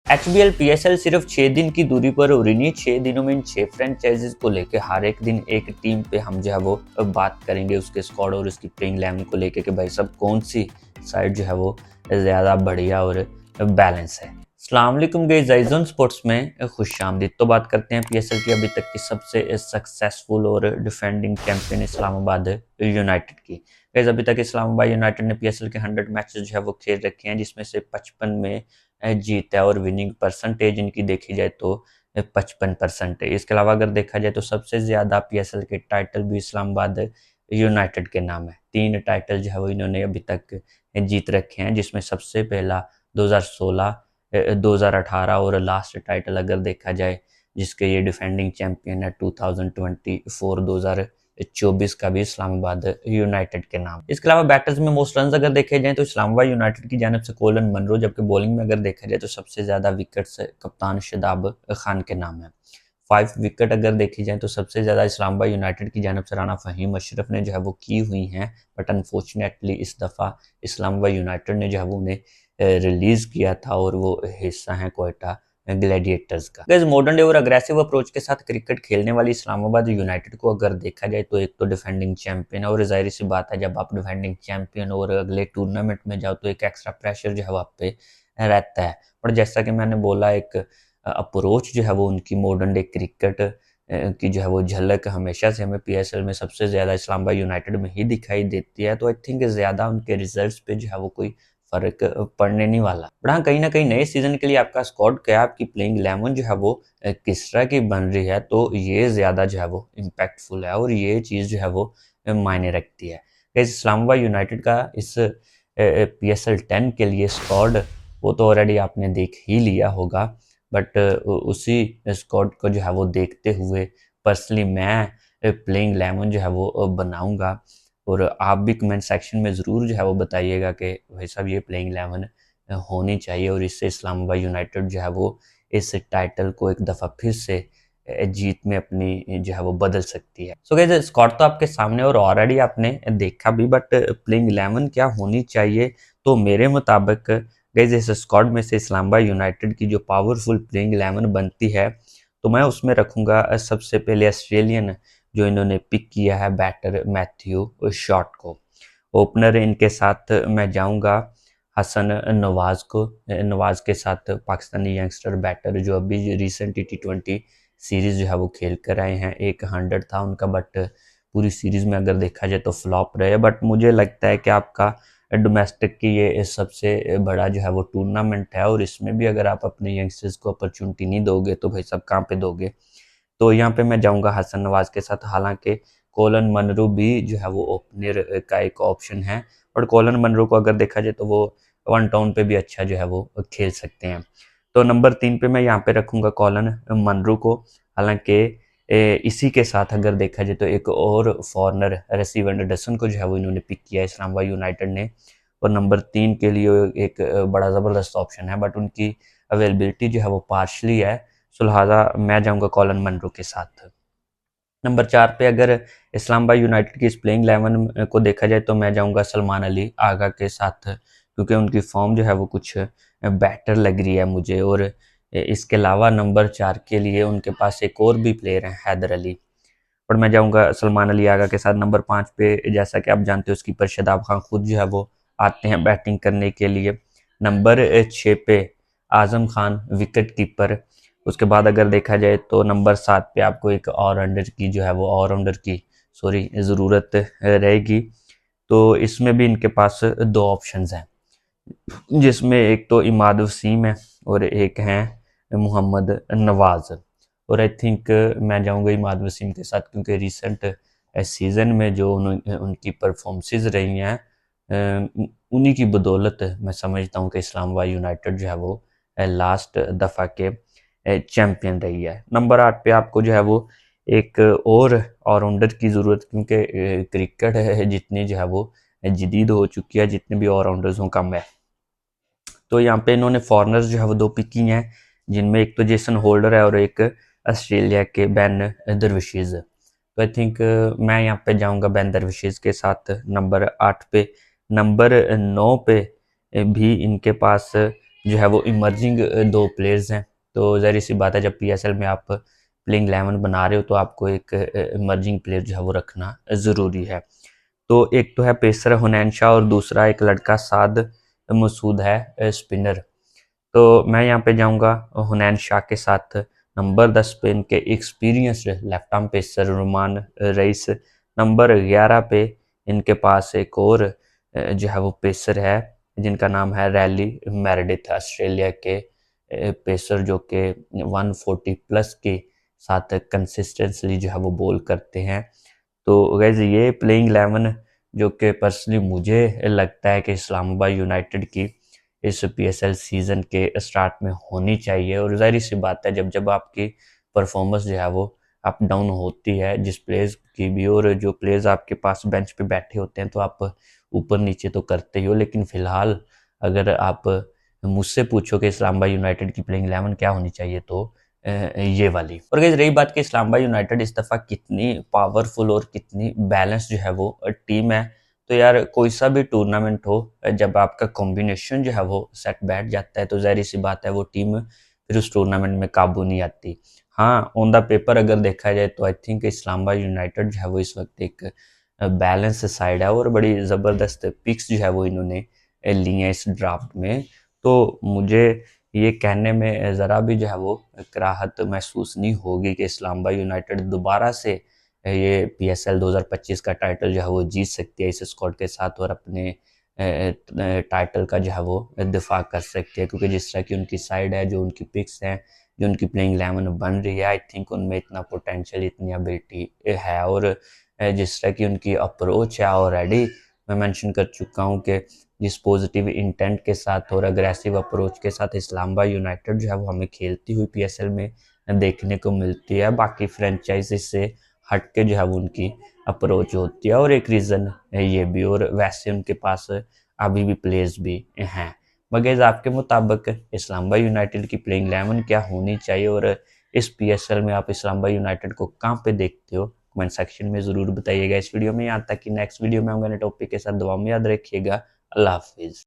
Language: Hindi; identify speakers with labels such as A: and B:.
A: HBL PSL सिर्फ 6 दिन की दूरी पर हो रही है। 6 दिनों में इन 6 फ्रेंचाइजीज को लेके हर एक दिन एक टीम पे हम जो है वो बात करेंगे उसके स्क्वाड और उसकी प्लेइंग 11 को लेके कि भाई सब कौन सी साइड जो है वो ज़्यादा बढ़िया और बैलेंस है। अस्सलाम वालेकुम गाइस, आइज़ोन स्पोर्ट्स में खुशामदीद। तो बात करते हैं PSL की अभी तक की सबसे सक्सेसफुल और डिफेंडिंग चैंपियन इस्लामाबाद यूनाइटेड की। गाइस अभी तक इस्लामाबाद यूनाइटेड ने PSL के 100 मैचेस जो है वो खेल रखे हैं, जिसमें से 55 में जीत है और विनिंग परसेंटेज इनकी देखी जाए तो 55% है। इसके अलावा अगर देखा जाए तो सबसे ज़्यादा PSL के टाइटल भी इस्लामाबाद यूनाइटेड के नाम है। 3 टाइटल जो है वो इन्होंने अभी तक जीत रखे हैं, जिसमें सबसे पहला 2016, 2018 और लास्ट टाइटल अगर देखा जाए जिसके ये डिफेंडिंग चैंपियन है 2024, 2024 का भी इस्लामाबाद यूनाइटेड के नाम। इसके अलावा बैटर्स में मोस्ट रन अगर देखे जाए तो इस्लामाबाद यूनाइटेड की जानिब से कोलन मनरो, जबकि बॉलिंग में अगर देखा जाए तो सबसे ज्यादा विकेट्स कप्तान शादाब खान के नाम है। 5 विकेट अगर देखी जाए तो सबसे ज्यादा इस्लामाबाद यूनाइटेड की जानिब से राना फहीम अशरफ ने जो है वो की हुई हैं, बट अनफॉर्चुनेटली इस दफा इस्लामाबाद यूनाइटेड ने जो है वो उन्हें रिलीज किया था और वो हिस्सा है क्वेटा ग्लैडिएटर्स का। गाइस मॉडर्न डे और अग्रेसिव अप्रोच के साथ क्रिकेट खेलने वाली इस्लामाबाद यूनाइटेड को अगर देखा जाए तो एक तो डिफेंडिंग चैंपियन है, और जाहिर सी बात है जब आप डिफेंडिंग चैंपियन और अगले टूर्नामेंट में जाओ तो एक एक्स्ट्रा प्रेशर जो है वो आप पे रहता है। पर जैसा कि मैंने बोला, एक अप्रोच जो है वो उनकी मॉडर्न डे क्रिकेट की जो है वो झलक हमेशा से हमें PSL में सबसे ज़्यादा इस्लामाबाद यूनाइटेड में ही दिखाई देती है। तो आई थिंक ज़्यादा उनके रिजल्ट्स पे जो है वो कोई फ़र्क पड़ने नहीं वाला। बट हाँ, कहीं न कहीं नए सीज़न के लिए आपका स्क्वाड क्या है, आपकी प्लेइंग 11 जो है वो किस तरह की बन रही है, तो ये ज़्यादा जो है वो इम्पैक्टफुल है और ये चीज़ जो है वो मायने रखती है। गाइस इस्लामाबाद यूनाइटेड का इस PSL 10 के लिए स्क्वाड वो तो ऑलरेडी आपने देख ही लिया होगा, बट उसी स्क्वाड को जो है वो देखते हुए पर्सनली मैं प्लेइंग 11 जो है वो बनाऊँगा, और आप भी कमेंट सेक्शन में ज़रूर जो है वो बताइएगा कि भाई साहब ये प्लेइंग 11 होनी चाहिए और इससे इस्लामाबाद यूनाइटेड जो है वो इस टाइटल को एक दफ़ा फिर से जीत में अपनी जो है वो बदल सकती है। सो गाइस स्क्वाड तो आपके सामने और ऑलरेडी आपने देखा भी, बट प्लेइंग 11 क्या होनी चाहिए, तो मेरे मुताबिक गाइस इस स्क्वाड में से इस्लामाबाद यूनाइटेड की जो पावरफुल प्लेइंग 11 बनती है तो मैं उसमें रखूंगा सबसे पहले ऑस्ट्रेलियन जो इन्होंने पिक किया है बैटर मैथ्यू शॉट को। ओपनर इनके साथ मैं जाऊंगा हसन नवाज को। नवाज के साथ पाकिस्तानी यंगस्टर बैटर जो अभी रिसेंट T20 सीरीज जो है वो खेल कर आए हैं। एक 100 था उनका, बट पूरी सीरीज में अगर देखा जाए तो फ्लॉप रहे। बट मुझे लगता है कि आपका डोमेस्टिक की ये सबसे बड़ा जो है वो टूर्नामेंट है, और इसमें भी अगर आप अपने यंगस्टर्स को अपॉर्चुनिटी नहीं दोगे तो भाई सब कहाँ पे दोगे। तो यहाँ पे मैं जाऊंगा हसन नवाज के साथ। हालांकि कोलन मनरू भी जो है वो ओपनर का एक ऑप्शन है, और कोलन मनरू को अगर देखा जाए तो वो वन टाउन पे भी अच्छा जो है वो खेल सकते हैं। तो नंबर 3 पे मैं यहाँ पे रखूंगा कोलन मनरू को। हालांकि इसी के साथ अगर देखा जाए तो एक और फॉरनर रसीव एंडरसन को जो है वो इन्होंने पिक किया है इस्लामाबाद यूनाइटेड ने, और नंबर 3 के लिए एक बड़ा ज़बरदस्त ऑप्शन है, बट उनकी अवेलेबिलिटी जो है वो पार्शली है। सो लिहाजा मैं जाऊंगा कॉलन मनरो के साथ। नंबर 4 पे अगर इस्लामाबाद यूनाइटेड की इस प्लेइंग 11 को देखा जाए तो मैं जाऊंगा सलमान अली आगा के साथ, क्योंकि उनकी फॉर्म जो है वो कुछ बेटर लग रही है मुझे। और इसके अलावा नंबर 4 के लिए उनके पास एक और भी प्लेयर है हैदर अली, और मैं जाऊंगा सलमान अली आगा के साथ। नंबर 5 पे जैसा कि आप जानते हो स्कीपर शादाब खान खुद जो है वो आते हैं बैटिंग करने के लिए। नंबर 6 पे आजम खान विकेट कीपर। उसके बाद अगर देखा जाए तो नंबर 7 पे आपको एक ऑलराउंडर की जो है वो ऑलराउंडर की सॉरी ज़रूरत रहेगी। तो इसमें भी इनके पास 2 ऑप्शंस हैं, जिसमें एक तो इमाद वसीम है और एक है मोहम्मद नवाज। और आई थिंक मैं जाऊंगा इमाद वसीम के साथ, क्योंकि रिसेंट सीज़न में जो उनकी परफॉर्मेंसेस रही हैं उन्हीं की बदौलत मैं समझता हूँ कि इस्लामाबाद यूनाइटेड जो है वो लास्ट दफ़ा के चैम्पियन रही है। नंबर 8 पे आपको जो है वो एक और ऑलराउंडर की ज़रूरत, क्योंकि क्रिकेट है जितनी जो है वो जदीद हो चुकी है, जितने भी ऑलराउंडर्स हों कम है। तो यहाँ पे इन्होंने फॉरनर्स जो है वो 2 पिक की हैं, जिनमें एक तो जेसन होल्डर है और एक ऑस्ट्रेलिया के बैन दरविशीज। तो आई थिंक मैं यहाँ पे जाऊँगा बैन दरविशीज के साथ नंबर 8 पे। नंबर 9 पे भी इनके पास जो है वो इमर्जिंग दो प्लेयर्स हैं। तो ज़ाहिर सी बात है, जब पीएसएल में आप प्लेइंग 11 बना रहे हो तो आपको एक इमर्जिंग प्लेयर जो है वो रखना ज़रूरी है। तो एक तो है पेसर हुनैन शाह और दूसरा एक लड़का साद मसूद है स्पिनर। तो मैं यहाँ पे जाऊँगा हुनैन शाह के साथ। नंबर 10 पे इनके experienced left arm pacer रुमान rice. Number 11 पे इनके पास एक और जो है वो पेसर है जिनका नाम है रैली मेरेडिथ, ऑस्ट्रेलिया के पेसर जो कि 140 प्लस के साथ कंसिस्टेंटली जो है वो बॉल करते हैं। तो गाइज ये प्लेइंग 11 जो कि पर्सनली मुझे लगता है कि इस्लामाबाद यूनाइटेड की इस पीएसएल सीज़न के स्टार्ट में होनी चाहिए। और ज़ाहिर सी बात है, जब जब आपकी परफॉर्मेंस जो है वो अप डाउन होती है जिस प्लेयर्स की भी, और जो प्लेयर्स आपके पास बेंच पे बैठे होते हैं, तो आप ऊपर नीचे तो करते ही हो। लेकिन फिलहाल अगर आप मुझसे पूछो कि इस्लामाबाद यूनाइटेड की प्लेइंग 11 क्या होनी चाहिए, तो ये वाली। और गाइस रही बात कि इस्लामाबाद यूनाइटेड इस दफ़ा कितनी पावरफुल और कितनी बैलेंस जो है वो टीम है, तो यार कोई सा भी टूर्नामेंट हो, जब आपका कॉम्बिनेशन जो है वो सेट बैठ जाता है तो ज़ाहिर सी बात है वो टीम फिर उस टूर्नामेंट में काबू नहीं आती। हाँ, ऑन द पेपर अगर देखा जाए तो आई थिंक इस्लामाबाद यूनाइटेड जो है वो इस वक्त एक बैलेंस साइड है, और बड़ी ज़बरदस्त पिक्स जो है वो इन्होंने ली हैं इस ड्राफ्ट में। तो मुझे ये कहने में ज़रा भी जो है वो कराहत महसूस नहीं होगी कि इस्लामाबाद यूनाइटेड दोबारा से ये पीएसएल 2025 का टाइटल जो है वो जीत सकती है इस स्क्वाड के साथ, और अपने टाइटल का जो है वो दिफा कर सकती है। क्योंकि जिस तरह की उनकी साइड है, जो उनकी पिक्स हैं, जो उनकी प्लेइंग 11 बन रही है, आई थिंक उनमें इतना पोटेंशियल, इतनी एबिलिटी है। और जिस तरह की उनकी अप्रोच है, ऑलरेडी मैं मेंशन कर चुका हूँ कि जिस पॉजिटिव इंटेंट के साथ और अग्रेसिव अप्रोच के साथ इस्लामाबाद यूनाइटेड जो है वो हमें खेलती हुई पीएसएल में देखने को मिलती है, बाकी फ्रेंचाइजी से हट के जो है वो उनकी अप्रोच होती है। और एक रीज़न है ये भी, और वैसे उनके पास अभी भी प्लेयर्स भी हैं। मगर आपके मुताबिक इस्लामाबाद यूनाइटेड की प्लेइंग 11 क्या होनी चाहिए, और इस पीएसएल में आप इस्लामाबाद यूनाइटेड को कहाँ पे देखते हो? कमेंट सेक्शन में ज़रूर बताइएगा। इस वीडियो में यहाँ तक कि नेक्स्ट वीडियो में आऊँगा नए टॉपिक के साथ। दुआ में याद रखिएगा। अल्लाह हाफिज़।